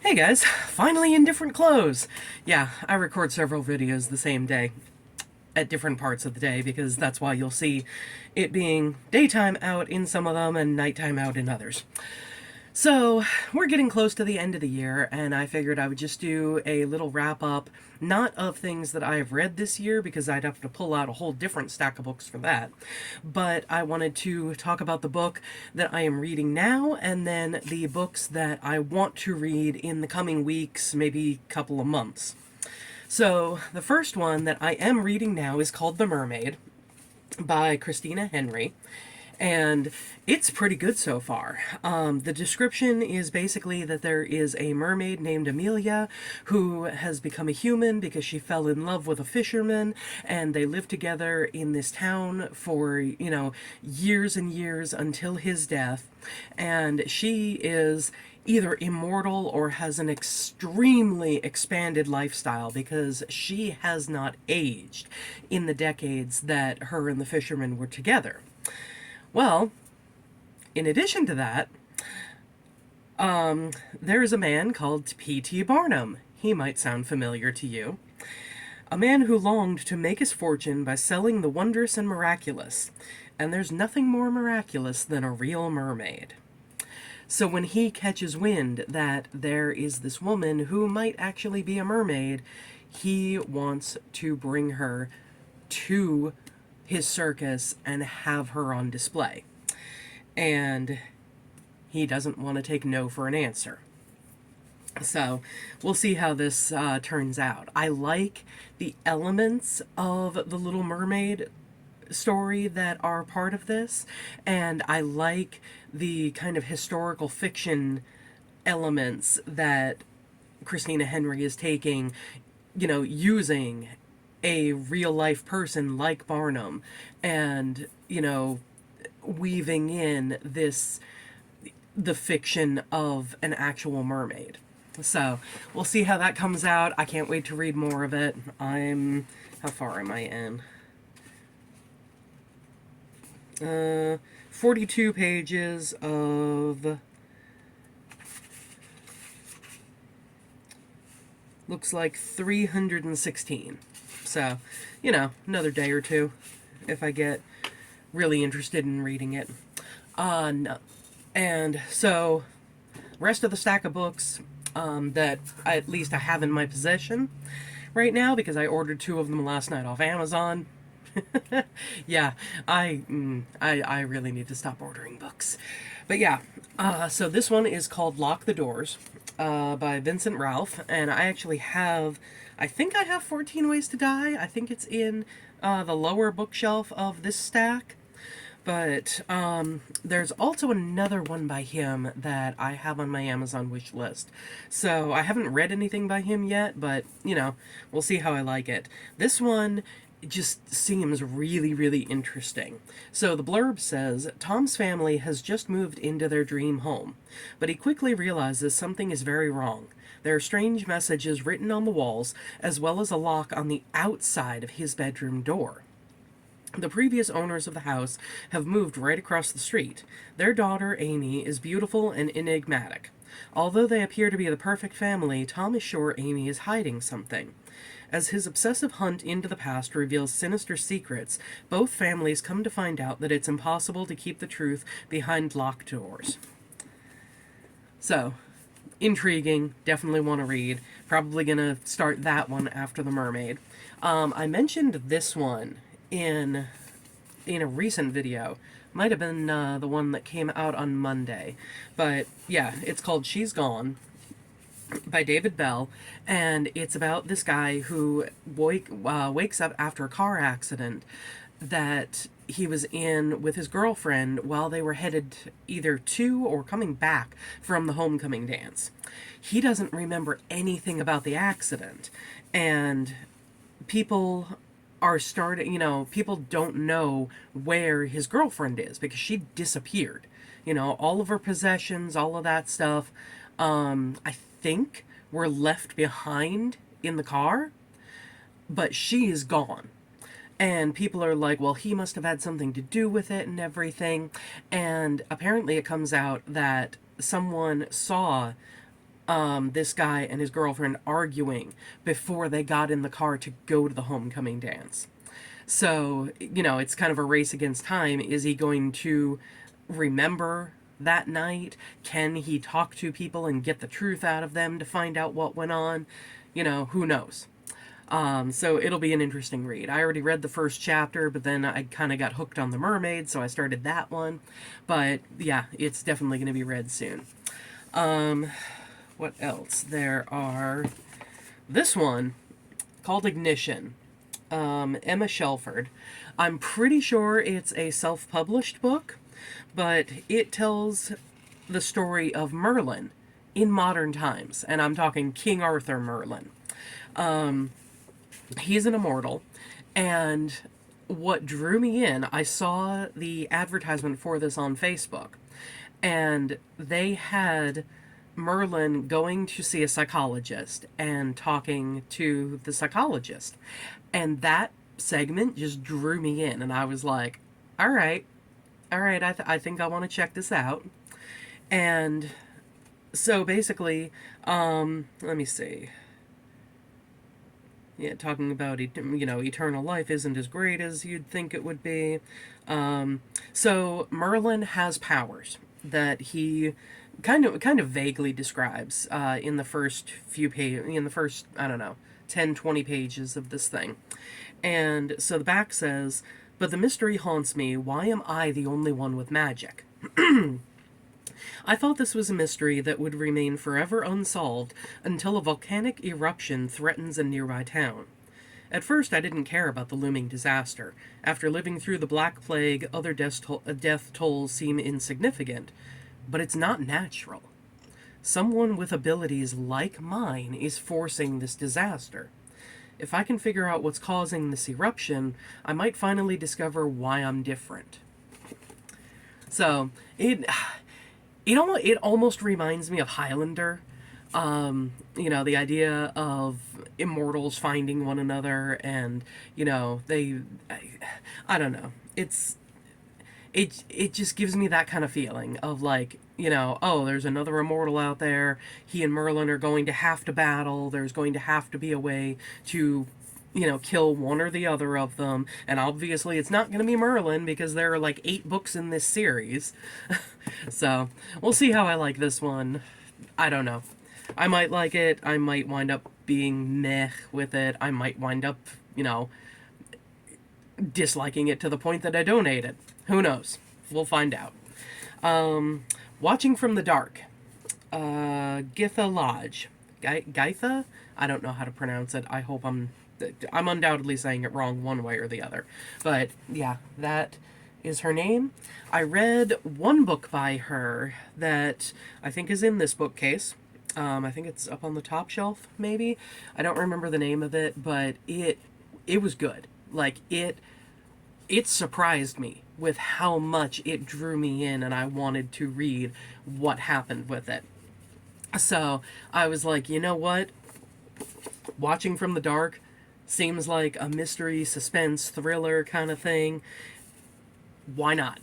Hey guys, finally in different clothes. Yeah, I record several videos the same day at different parts of the day because that's why you'll see it being daytime out in some of them and nighttime out in others. So, we're getting close to the end of the year, and I figured I would just do a little wrap up, not of things that I've read this year, because I'd have to pull out a whole different stack of books for that, but I wanted to talk about the book that I am reading now, and then the books that I want to read in the coming weeks, maybe couple of months. So, the first one that I am reading now is called The Mermaid by Christina Henry, and it's pretty good so far. The description is basically that there is a mermaid named Amelia who has become a human because she fell in love with a fisherman, and they live together in this town for, years and years until his death. And she is either immortal or has an extremely expanded lifestyle because she has not aged in the decades that her and the fisherman were together. Well, in addition to that, there is a man called P.T. Barnum. He might sound familiar to you. A man who longed to make his fortune by selling the wondrous and miraculous. And there's nothing more miraculous than a real mermaid. So when he catches wind that there is this woman who might actually be a mermaid, he wants to bring her to his circus and have her on display. And he doesn't want to take no for an answer. So we'll see how this turns out. I like the elements of the Little Mermaid story that are part of this, and I like the kind of historical fiction elements that Christina Henry is taking, using a real life person like Barnum and, weaving in the fiction of an actual mermaid. So we'll see how that comes out. I can't wait to read more of it. How far am I in? 42 pages of, looks like 316. So, another day or two if I get really interested in reading it. No. And so, rest of the stack of books that at least I have in my possession right now, because I ordered 2 of them last night off Amazon. Yeah, I really need to stop ordering books. But yeah, so this one is called Lock the Doors by Vincent Ralph, and I think I have 14 Ways to Die. I think it's in the lower bookshelf of this stack. But there's also another one by him that I have on my Amazon wish list. So I haven't read anything by him yet, but, we'll see how I like it. This one just seems really, really interesting. So the blurb says, Tom's family has just moved into their dream home, but he quickly realizes something is very wrong. There are strange messages written on the walls, as well as a lock on the outside of his bedroom door. The previous owners of the house have moved right across the street. Their daughter, Amy, is beautiful and enigmatic. Although they appear to be the perfect family, Tom is sure Amy is hiding something. As his obsessive hunt into the past reveals sinister secrets, both families come to find out that it's impossible to keep the truth behind locked doors. So, intriguing, definitely want to read. Probably gonna start that one after The Mermaid. I mentioned this one in a recent video. Might have been the one that came out on Monday. But yeah, it's called She's Gone by David Bell, and it's about this guy who wakes up after a car accident that he was in with his girlfriend while they were headed either to or coming back from the homecoming dance. He doesn't remember anything about the accident, and people are starting, people don't know where his girlfriend is because she disappeared. All of her possessions, all of that stuff, I think were left behind in the car, but she is gone. And people are like, well, he must have had something to do with it and everything. And apparently it comes out that someone saw this guy and his girlfriend arguing before they got in the car to go to the homecoming dance. So, it's kind of a race against time. Is he going to remember that night? Can he talk to people and get the truth out of them to find out what went on? Who knows? So it'll be an interesting read. I already read the first chapter, but then I kind of got hooked on The Mermaid, so I started that one. But yeah, it's definitely going to be read soon. What else? There are this one called Ignition. Emma Shelford. I'm pretty sure it's a self-published book, but it tells the story of Merlin in modern times, and I'm talking King Arthur Merlin. He's an immortal, and what drew me in, I saw the advertisement for this on Facebook, and they had Merlin going to see a psychologist and talking to the psychologist. And that segment just drew me in, and I was like, all right, I think I want to check this out. And so basically, let me see. Yeah, talking about, eternal life isn't as great as you'd think it would be. So Merlin has powers that he kind of vaguely describes in the first few pages, in the first, I don't know, 10, 20 pages of this thing. And so the back says, "But the mystery haunts me. Why am I the only one with magic?" I thought this was a mystery that would remain forever unsolved until a volcanic eruption threatens a nearby town. At first, I didn't care about the looming disaster. After living through the Black Plague, other death tolls seem insignificant. But it's not natural. Someone with abilities like mine is forcing this disaster. If I can figure out what's causing this eruption, I might finally discover why I'm different. So, it almost reminds me of Highlander. The idea of immortals finding one another, and I don't know. It just gives me that kind of feeling of like, oh, there's another immortal out there. He and Merlin are going to have to battle. There's going to have to be a way to, kill one or the other of them. And obviously it's not going to be Merlin because there are like 8 books in this series. So we'll see how I like this one. I don't know. I might like it. I might wind up being meh with it. I might wind up, disliking it to the point that I donate it. Who knows? We'll find out. Watching from the Dark. Githa Lodge. Gaitha? I don't know how to pronounce it. I hope I'm undoubtedly saying it wrong one way or the other. But yeah, that is her name. I read one book by her that I think is in this bookcase. I think it's up on the top shelf, maybe. I don't remember the name of it, but it was good. Like, it surprised me with how much it drew me in, and I wanted to read what happened with it. So I was like, you know what? Watching from the Dark seems like a mystery, suspense, thriller kind of thing. Why not?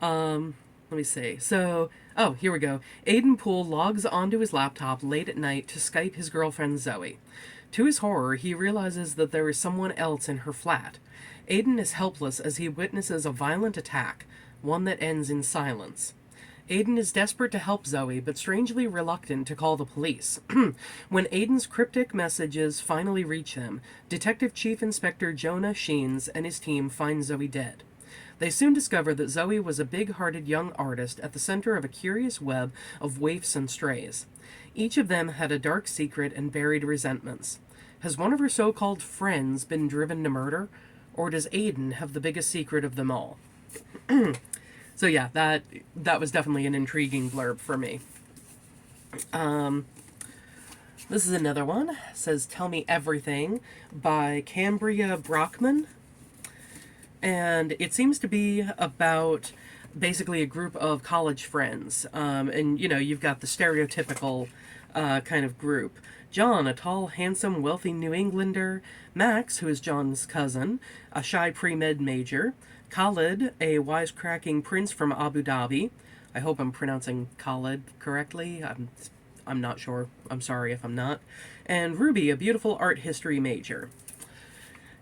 Let me see. So, oh, here we go. Aidan Poole logs onto his laptop late at night to Skype his girlfriend Zoe. To his horror, he realizes that there is someone else in her flat. Aidan is helpless as he witnesses a violent attack, one that ends in silence. Aidan is desperate to help Zoe, but strangely reluctant to call the police. When Aidan's cryptic messages finally reach him, Detective Chief Inspector Jonah Sheens and his team find Zoe dead. They soon discover that Zoe was a big-hearted young artist at the center of a curious web of waifs and strays. Each of them had a dark secret and buried resentments. Has one of her so-called friends been driven to murder? Or does Aidan have the biggest secret of them all? So yeah, that was definitely an intriguing blurb for me. This is another one. It says Tell Me Everything by Cambria Brockman. And it seems to be about basically a group of college friends. And, you've got the stereotypical kind of group. John, a tall, handsome, wealthy New Englander. Max, who is John's cousin, a shy pre-med major. Khalid, a wisecracking prince from Abu Dhabi. I hope I'm pronouncing Khalid correctly. I'm not sure. I'm sorry if I'm not. And Ruby, a beautiful art history major.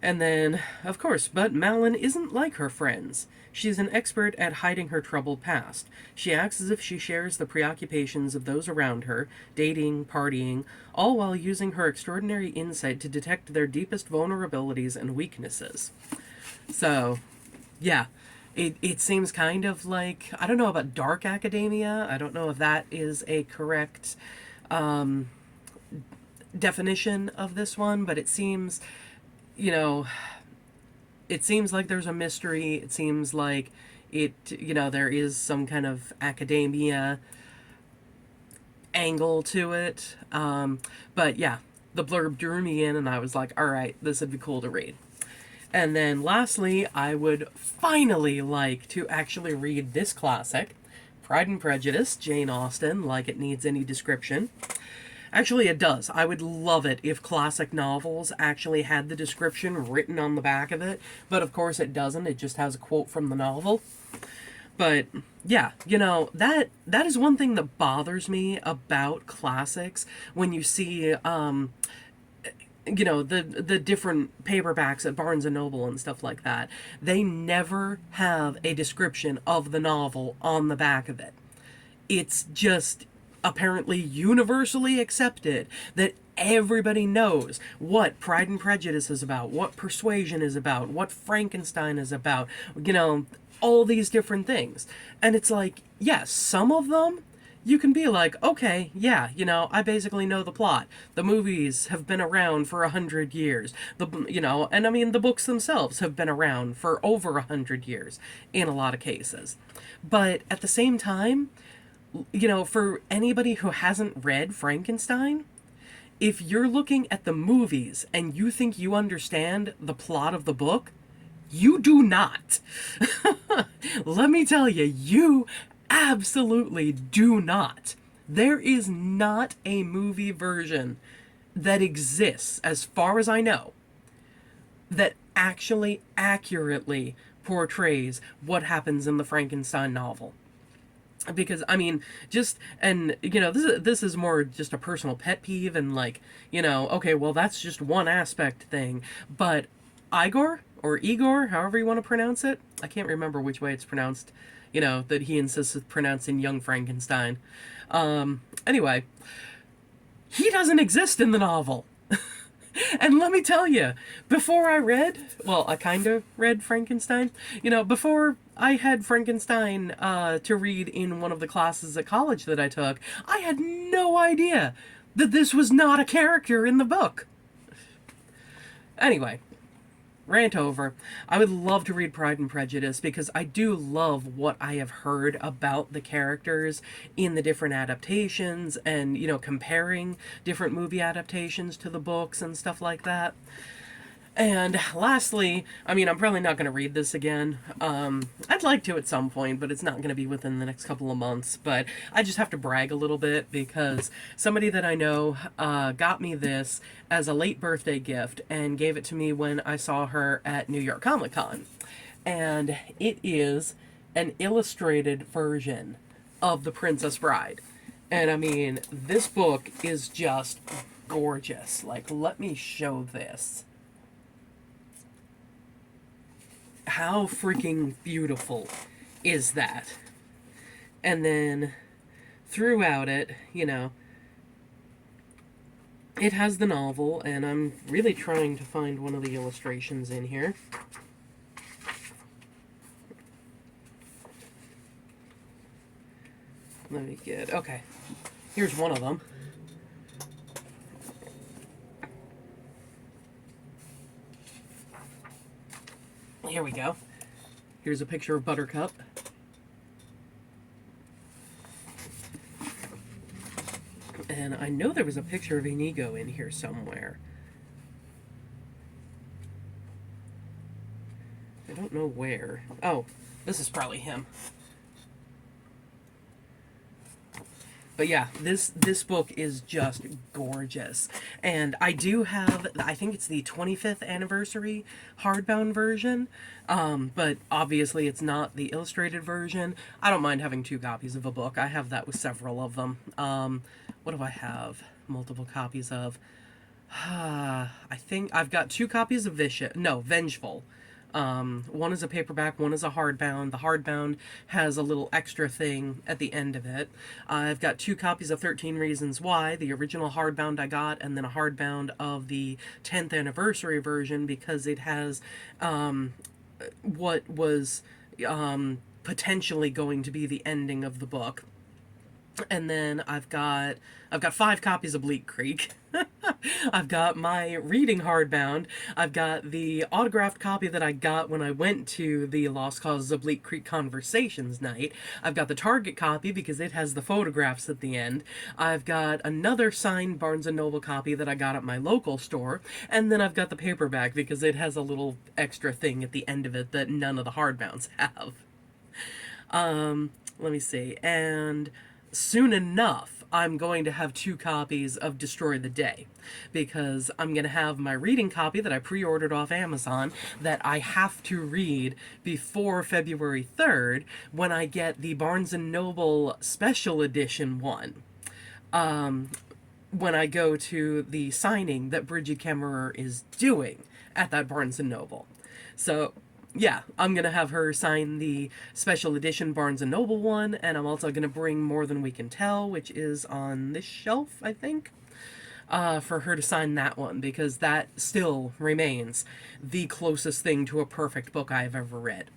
And then, of course, but Malin isn't like her friends. She's an expert at hiding her troubled past. She acts as if she shares the preoccupations of those around her, dating, partying, all while using her extraordinary insight to detect their deepest vulnerabilities and weaknesses. So, yeah, it seems kind of like, I don't know about dark academia. I don't know if that is a correct definition of this one, but it seems, you know, it seems like there's a mystery. It seems like there is some kind of academia angle to it. But yeah, the blurb drew me in, and I was like, all right, this would be cool to read. And then lastly, I would finally like to actually read this classic, Pride and Prejudice, Jane Austen, like it needs any description. Actually, it does. I would love it if classic novels actually had the description written on the back of it, but of course it doesn't. It just has a quote from the novel. But yeah, that is one thing that bothers me about classics when you see the different paperbacks at Barnes and Noble and stuff like that. They never have a description of the novel on the back of it. It's just apparently universally accepted that everybody knows what Pride and Prejudice is about, what Persuasion is about, what Frankenstein is about, all these different things. And it's like, yes, some of them you can be like, okay, yeah, I basically know the plot. The movies have been around for 100 years. And I mean, the books themselves have been around for over 100 years in a lot of cases. But at the same time, for anybody who hasn't read Frankenstein, if you're looking at the movies and you think you understand the plot of the book, you do not. Let me tell you, you absolutely do not. There is not a movie version that exists, as far as I know, that actually accurately portrays what happens in the Frankenstein novel. Because I mean, this is more just a personal pet peeve, and okay, well, that's just one aspect thing, but Igor, however you want to pronounce it, I can't remember which way it's pronounced, that he insists is pronounced in Young Frankenstein. Anyway, he doesn't exist in the novel. And let me tell you, before I kind of read Frankenstein, before I had Frankenstein to read in one of the classes at college that I took, I had no idea that this was not a character in the book. Anyway, rant over. I would love to read Pride and Prejudice because I do love what I have heard about the characters in the different adaptations and, comparing different movie adaptations to the books and stuff like that. And lastly, I mean, I'm probably not going to read this again. I'd like to at some point, but it's not going to be within the next couple of months. But I just have to brag a little bit because somebody that I know got me this as a late birthday gift and gave it to me when I saw her at New York Comic Con. And it is an illustrated version of The Princess Bride. And I mean, this book is just gorgeous. Like, let me show this. How freaking beautiful is that? And then throughout it, it has the novel, and I'm really trying to find one of the illustrations in here. Let me get, okay, here's one of them. Here we go. Here's a picture of Buttercup. And I know there was a picture of Inigo in here somewhere. I don't know where. Oh, this is probably him. But yeah, this book is just gorgeous, and I do have, I think it's the 25th anniversary hardbound version, but obviously it's not the illustrated version. I don't mind having two copies of a book. I have that with several of them. What do I have multiple copies of? I think I've got two copies of Vengeful. One is a paperback, one is a hardbound. The hardbound has a little extra thing at the end of it. I've got two copies of 13 Reasons Why, the original hardbound I got, and then a hardbound of the 10th anniversary version because it has what was potentially going to be the ending of the book. And then I've got five copies of Bleak Creek. I've got my reading hardbound. I've got the autographed copy that I got when I went to the Lost Causes of Bleak Creek Conversations night. I've got the Target copy because it has the photographs at the end. I've got another signed Barnes & Noble copy that I got at my local store. And then I've got the paperback because it has a little extra thing at the end of it that none of the hardbounds have. Let me see. And soon enough, I'm going to have two copies of Destroy the Day because I'm going to have my reading copy that I pre-ordered off Amazon that I have to read before February 3rd when I get the Barnes & Noble special edition one. When I go to the signing that Bridget Kemmerer is doing at that Barnes & Noble. So yeah, I'm going to have her sign the special edition Barnes & Noble one, and I'm also going to bring More Than We Can Tell, which is on this shelf, I think, for her to sign that one, because that still remains the closest thing to a perfect book I've ever read.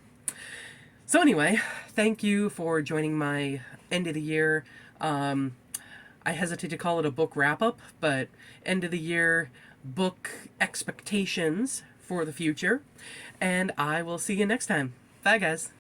So anyway, thank you for joining my end of the year. I hesitate to call it a book wrap-up, but end of the year book expectations for the future. And I will see you next time. Bye, guys.